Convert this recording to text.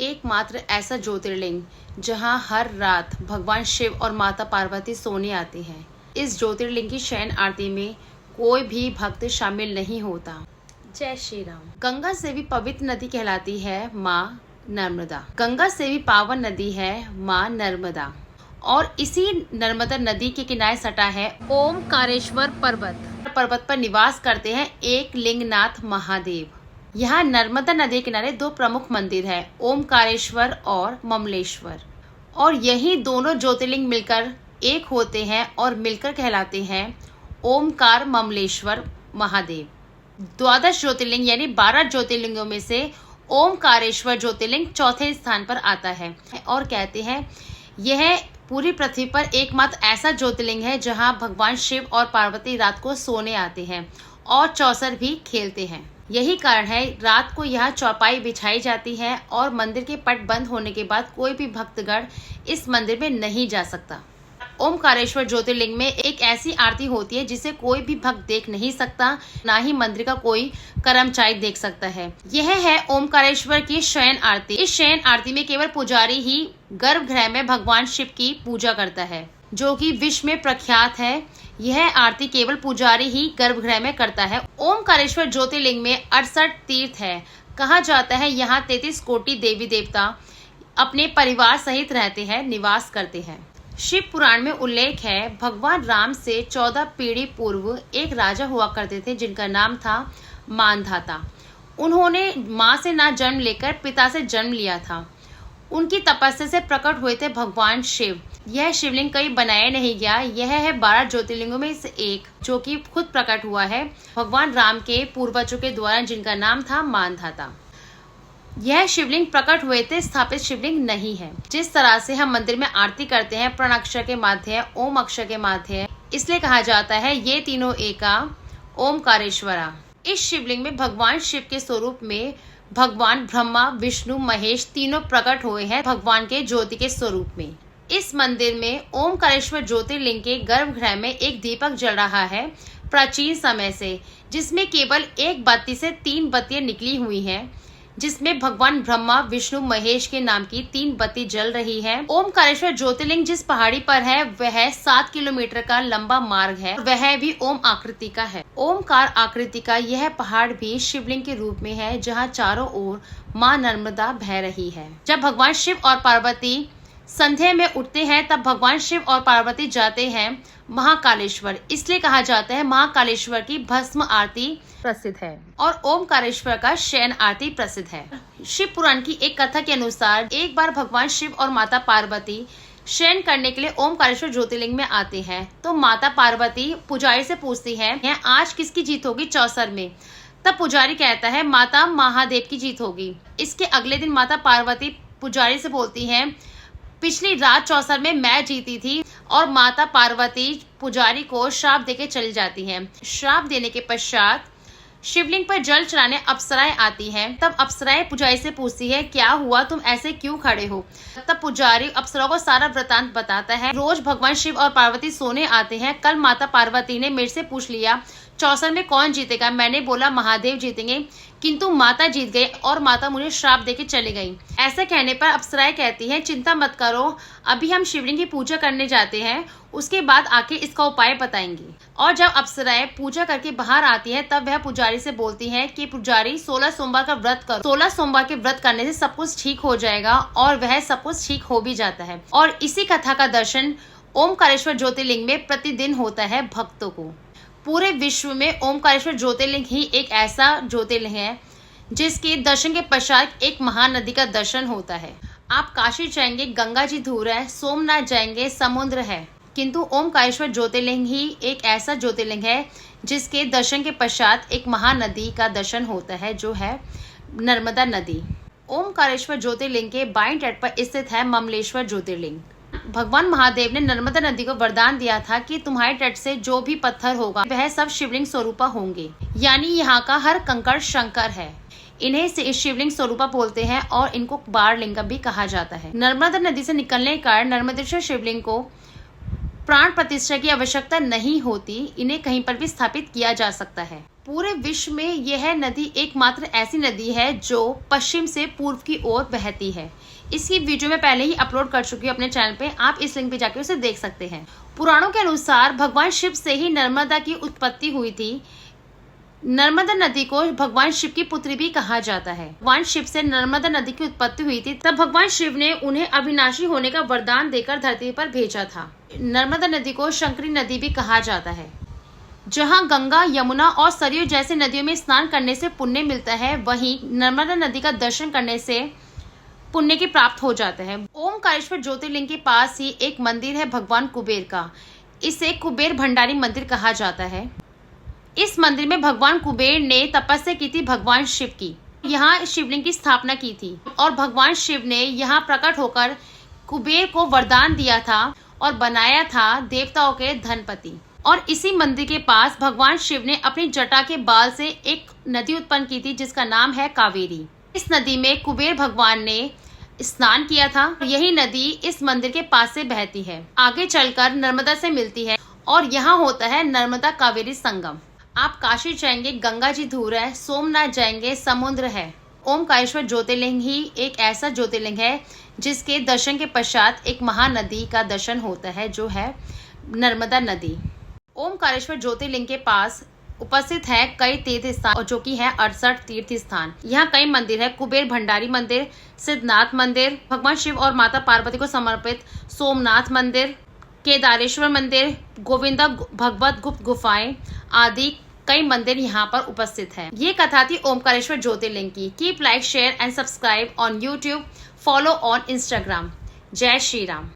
एकमात्र ऐसा ज्योतिर्लिंग जहां हर रात भगवान शिव और माता पार्वती सोने आते हैं। इस ज्योतिर्लिंग की शयन आरती में कोई भी भक्त शामिल नहीं होता। जय श्री राम। गंगा से भी पवित्र नदी कहलाती है माँ नर्मदा। गंगा से भी पावन नदी है माँ नर्मदा। और इसी नर्मदा नदी के किनारे सटा है ओमकारेश्वर पर्वत। पर्वत पर निवास करते हैं एक लिंगनाथ महादेव। यहाँ नर्मदा नदी किनारे दो प्रमुख मंदिर है, ओमकारेश्वर और ममलेश्वर। और यही दोनों ज्योतिर्लिंग मिलकर एक होते हैं और मिलकर कहलाते हैं ओमकार ममलेश्वर महादेव। 12 ज्योतिर्लिंग यानी 12 ज्योतिर्लिंगों में से ओमकारेश्वर ज्योतिर्लिंग चौथे स्थान पर आता है। और कहते हैं यह पूरी पृथ्वी पर एकमात्र ऐसा ज्योतिर्लिंग है जहां भगवान शिव और पार्वती रात को सोने आते हैं और चौसर भी खेलते हैं। यही कारण है रात को यहाँ चौपाई बिछाई जाती है और मंदिर के पट बंद होने के बाद कोई भी भक्तगण इस मंदिर में नहीं जा सकता। ओमकारेश्वर ज्योतिर्लिंग में एक ऐसी आरती होती है जिसे कोई भी भक्त देख नहीं सकता, ना ही मंदिर का कोई कर्मचारी देख सकता है। यह है ओमकारेश्वर की शयन आरती। इस शयन आरती में केवल पुजारी ही गर्भगृह में भगवान शिव की पूजा करता है, जो कि विश्व में प्रख्यात है। यह आरती केवल पुजारी ही गर्भगृह में करता है। ओमकारेश्वर ज्योतिर्लिंग में 68 तीर्थ है। कहा जाता है यहाँ 33 कोटि देवी देवता अपने परिवार सहित रहते हैं, निवास करते हैं। शिव पुराण में उल्लेख है भगवान राम से 14 पीढ़ी पूर्व एक राजा हुआ करते थे जिनका नाम था मानधाता। उन्होंने माँ से ना जन्म लेकर पिता से जन्म लिया था। उनकी तपस्या से प्रकट हुए थे भगवान शिव। यह शिवलिंग कहीं बनाया नहीं गया, यह है 12 ज्योतिर्लिंगों में से एक जो कि खुद प्रकट हुआ है भगवान राम के पूर्वजों के द्वारा, जिनका नाम था मानधाता। यह शिवलिंग प्रकट हुए थे, स्थापित शिवलिंग नहीं है। जिस तरह से हम मंदिर में आरती करते हैं प्रण अक्षर के माध्यम, ओम अक्षर के माध्यम, इसलिए कहा जाता है ये तीनों एका ओमकारेश्वरा। इस शिवलिंग में भगवान शिव के स्वरूप में भगवान ब्रह्मा विष्णु महेश तीनों प्रकट हुए हैं भगवान के ज्योति के स्वरूप में। इस मंदिर में ओमकारेश्वर ज्योतिर्लिंग के गर्भगृह में एक दीपक जल रहा है प्राचीन समय से, जिसमें केवल एक बत्ती से 3 बत्तियां निकली हुई हैं, जिसमें भगवान ब्रह्मा विष्णु महेश के नाम की 3 बत्ती जल रही है। ओमकारेश्वर ज्योतिर्लिंग जिस पहाड़ी पर है वह 7 किलोमीटर का लंबा मार्ग है, वह भी ओम आकृति का है। ओमकार आकृति का यह पहाड़ भी शिवलिंग के रूप में है, जहाँ चारों ओर माँ नर्मदा बह रही है। जब भगवान शिव और पार्वती संध्या में उठते हैं तब भगवान शिव और पार्वती जाते हैं महाकालेश्वर। इसलिए कहा जाता है महाकालेश्वर की भस्म आरती प्रसिद्ध है और ओमकारेश्वर का शयन आरती प्रसिद्ध है। शिव पुराण की एक कथा के अनुसार एक बार भगवान शिव और माता पार्वती शयन करने के लिए ओमकारेश्वर ज्योतिर्लिंग में आते हैं, तो माता पार्वती पुजारी से पूछती है आज किसकी जीत होगी चौसर में। तब पुजारी कहता है माता महादेव की जीत होगी। इसके अगले दिन माता पार्वती पुजारी से बोलती है पिछली रात चौसर में मैं जीती थी, और माता पार्वती पुजारी को श्राप देके चली जाती हैं। श्राप देने के पश्चात शिवलिंग पर जल चढ़ाने अप्सराएं आती हैं। तब अप्सराएं पुजारी से पूछती है क्या हुआ, तुम ऐसे क्यों खड़े हो। तब पुजारी अप्सराओं को सारा वृतांत बताता है। रोज भगवान शिव और पार्वती सोने आते हैं। कल माता पार्वती ने मेरे से पूछ लिया चौसर में कौन जीतेगा। मैंने बोला महादेव जीतेंगे, किंतु माता जीत गई और माता मुझे श्राप देके चली गई। ऐसा कहने पर अप्सराएं कहती हैं चिंता मत करो, अभी हम शिवलिंग की पूजा करने जाते हैं, उसके बाद आके इसका उपाय बताएंगी। और जब अप्सराएं पूजा करके बाहर आती है तब वह पुजारी से बोलती है कि पुजारी 16 सोमवार का व्रत करो। 16 सोमवार के व्रत करने से सब कुछ ठीक हो जाएगा, और वह सब कुछ ठीक हो भी जाता है। और इसी कथा का दर्शन ओमकारेश्वर ज्योतिर्लिंग में प्रतिदिन होता है भक्तों को। पूरे विश्व में ओमकारेश्वर ज्योतिर्लिंग ही एक ऐसा ज्योतिर्लिंग है जिसके दर्शन के पश्चात एक महानदी का दर्शन होता है। आप काशी जाएंगे गंगा जी दूर है, सोमनाथ जाएंगे समुद्र है, किंतु ओमकारेश्वर ज्योतिर्लिंग ही एक ऐसा ज्योतिर्लिंग है जिसके दर्शन के पश्चात एक महानदी का दर्शन होता है, जो है नर्मदा नदी। ओमकारेश्वर ज्योतिर्लिंग के बाईं तट पर स्थित है ममलेश्वर ज्योतिर्लिंग। भगवान महादेव ने नर्मदा नदी को वरदान दिया था कि तुम्हारे तट से जो भी पत्थर होगा वह सब शिवलिंग स्वरूपा होंगे, यानी यहाँ का हर कंकड़ शंकर है। इन्हें से शिवलिंग स्वरूपा बोलते हैं और इनको बार लिंगम भी कहा जाता है। नर्मदा नदी से निकलने के कारण नर्मदेश्वर शिवलिंग को प्राण प्रतिष्ठा की आवश्यकता नहीं होती, इन्हें कहीं पर भी स्थापित किया जा सकता है। पूरे विश्व में यह नदी एकमात्र ऐसी नदी है जो पश्चिम से पूर्व की ओर बहती है। इसकी वीडियो मैं पहले ही अपलोड कर चुकी हूँ अपने चैनल पे, आप इस लिंक पे जाके उसे देख सकते हैं। पुराणों के अनुसार भगवान शिव से ही नर्मदा की उत्पत्ति हुई थी। नर्मदा नदी को भगवान शिव की पुत्री भी कहा जाता है। भगवान शिव से नर्मदा नदी की उत्पत्ति हुई थी, तब भगवान शिव ने उन्हें अविनाशी होने का वरदान देकर धरती पर भेजा था। नर्मदा नदी को शंकरी नदी भी कहा जाता है। जहां गंगा, यमुना और सरयू जैसे नदियों में स्नान करने से पुण्य मिलता है, वहीं नर्मदा नदी का दर्शन करने से पुण्य की प्राप्त हो जाता है। ओमकारेश्वर ज्योतिर्लिंग के पास ही एक मंदिर है भगवान कुबेर का। इसे कुबेर भंडारी मंदिर कहा जाता है। इस मंदिर में भगवान कुबेर ने तपस्या की थी भगवान शिव की। यहाँ शिवलिंग की स्थापना की थी और भगवान शिव ने यहाँ प्रकट होकर कुबेर को वरदान दिया था और बनाया था देवताओं के धनपति। और इसी मंदिर के पास भगवान शिव ने अपनी जटा के बाल से एक नदी उत्पन्न की थी जिसका नाम है कावेरी। इस नदी में कुबेर भगवान ने स्नान किया था। यही नदी इस मंदिर के पास से बहती है, आगे चलकर नर्मदा से मिलती है और यहाँ होता है नर्मदा कावेरी संगम। आप काशी जाएंगे, गंगा जी दूर है, सोमनाथ जाएंगे, समुद्र है। ओमकारेश्वर ज्योतिर्लिंग ही एक ऐसा ज्योतिर्लिंग है जिसके दर्शन के पश्चात एक महानदी का दर्शन होता है, जो है नर्मदा नदी। ओमकारेश्वर ज्योतिर्लिंग के पास उपस्थित है कई तीर्थ स्थान, और जो कि है 68 तीर्थ स्थान। यहाँ कई मंदिर है। कुबेर भंडारी मंदिर, सिद्धनाथ मंदिर, भगवान शिव और माता पार्वती को समर्पित सोमनाथ मंदिर, केदारेश्वर मंदिर, गोविंदा भगवत गुप्त गुफाएं आदि कई मंदिर यहाँ पर उपस्थित है। ये कथा थी ओमकारेश्वर ज्योतिर्लिंग की। Keep like, share and subscribe on YouTube, follow on Instagram. जय श्री राम।